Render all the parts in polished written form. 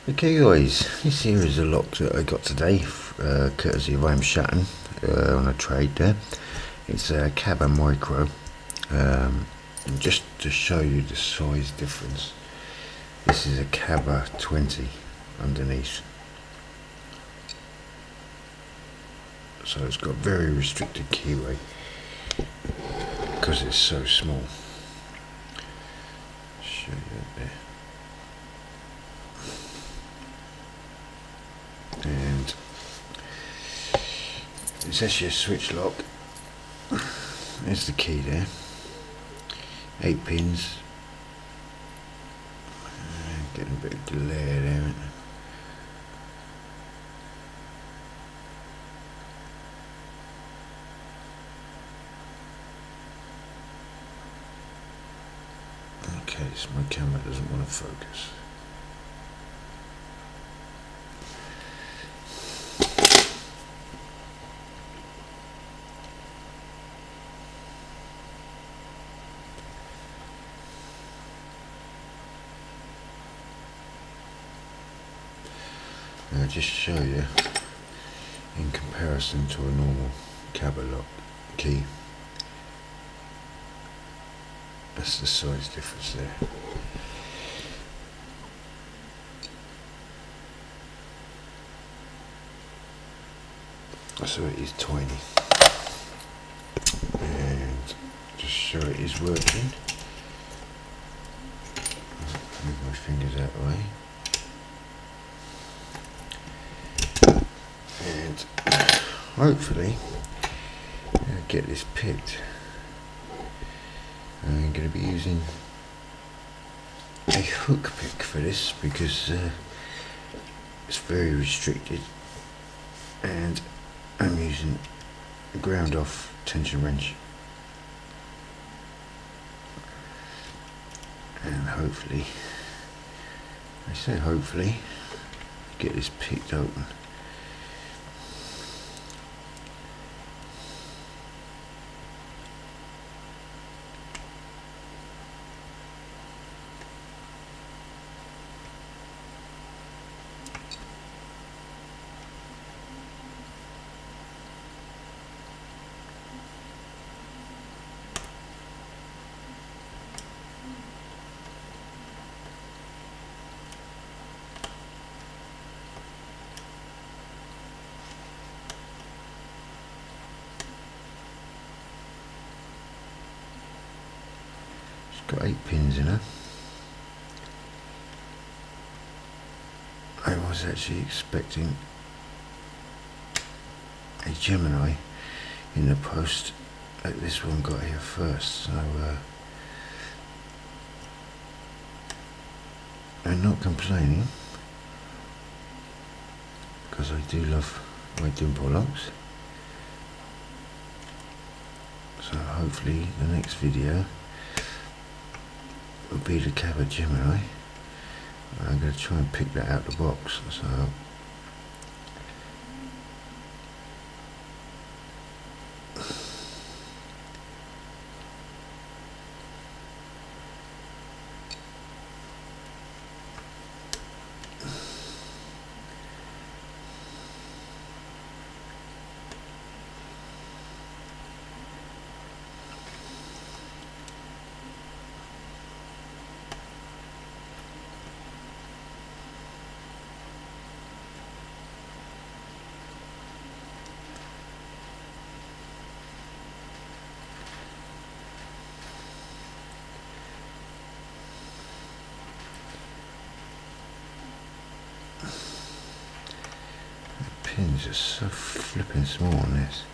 The keyways. This here is a lock that I got today, courtesy of I'm Shatton, on a trade there. It's a Kaba Micro. And just to show you the size difference, this is a Kaba 20 underneath. So it's got very restricted keyway because it's so small. Show you that there. And it's actually a switch lock. There's the key there. 8 pins. Getting a bit of glare there, isn't it? Okay, so my camera doesn't want to focus. I'll just show you in comparison to a normal Kaba lock key. That's the size difference there. So it is tiny. And just show it is working. Move my fingers out of the way. And hopefully I'll get this picked. I'm going to be using a hook pick for this because it's very restricted, and I'm using a ground off tension wrench, and hopefully, I say hopefully, get this picked open. Got 8 pins in her. I was actually expecting a Gemini in the post, but this one got here first, so I'm not complaining because I do love my dimple locks. So hopefully the next video will be the Kaba Gemini. I'm going to try and pick that out of the box. So pins are so flipping small on this.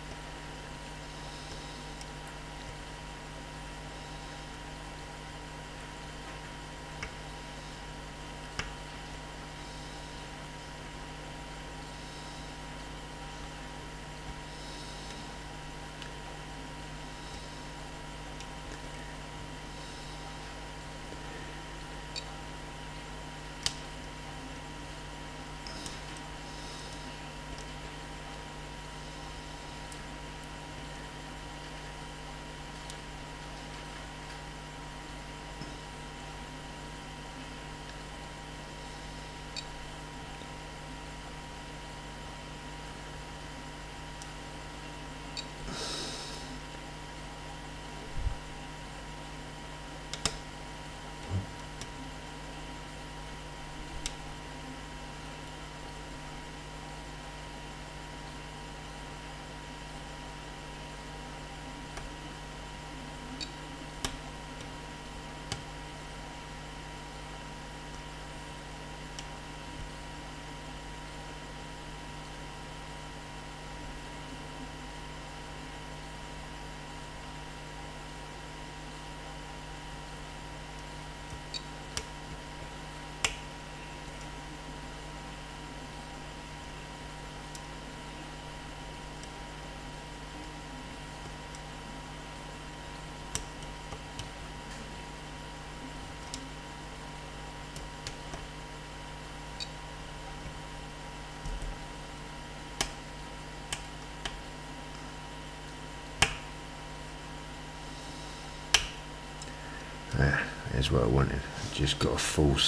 That's what I wanted. Just got a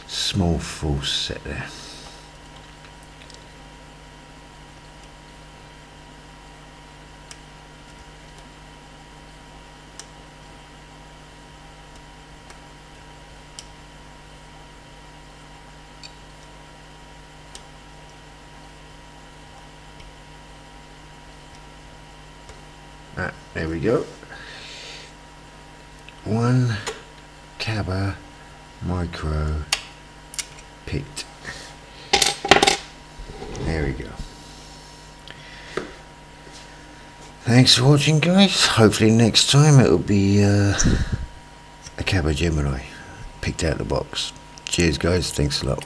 small false set there. There we go. One Kaba Micro picked. There we go. Thanks for watching, guys. Hopefully next time it'll be a Kaba Gemini picked out of the box. Cheers, guys. Thanks a lot.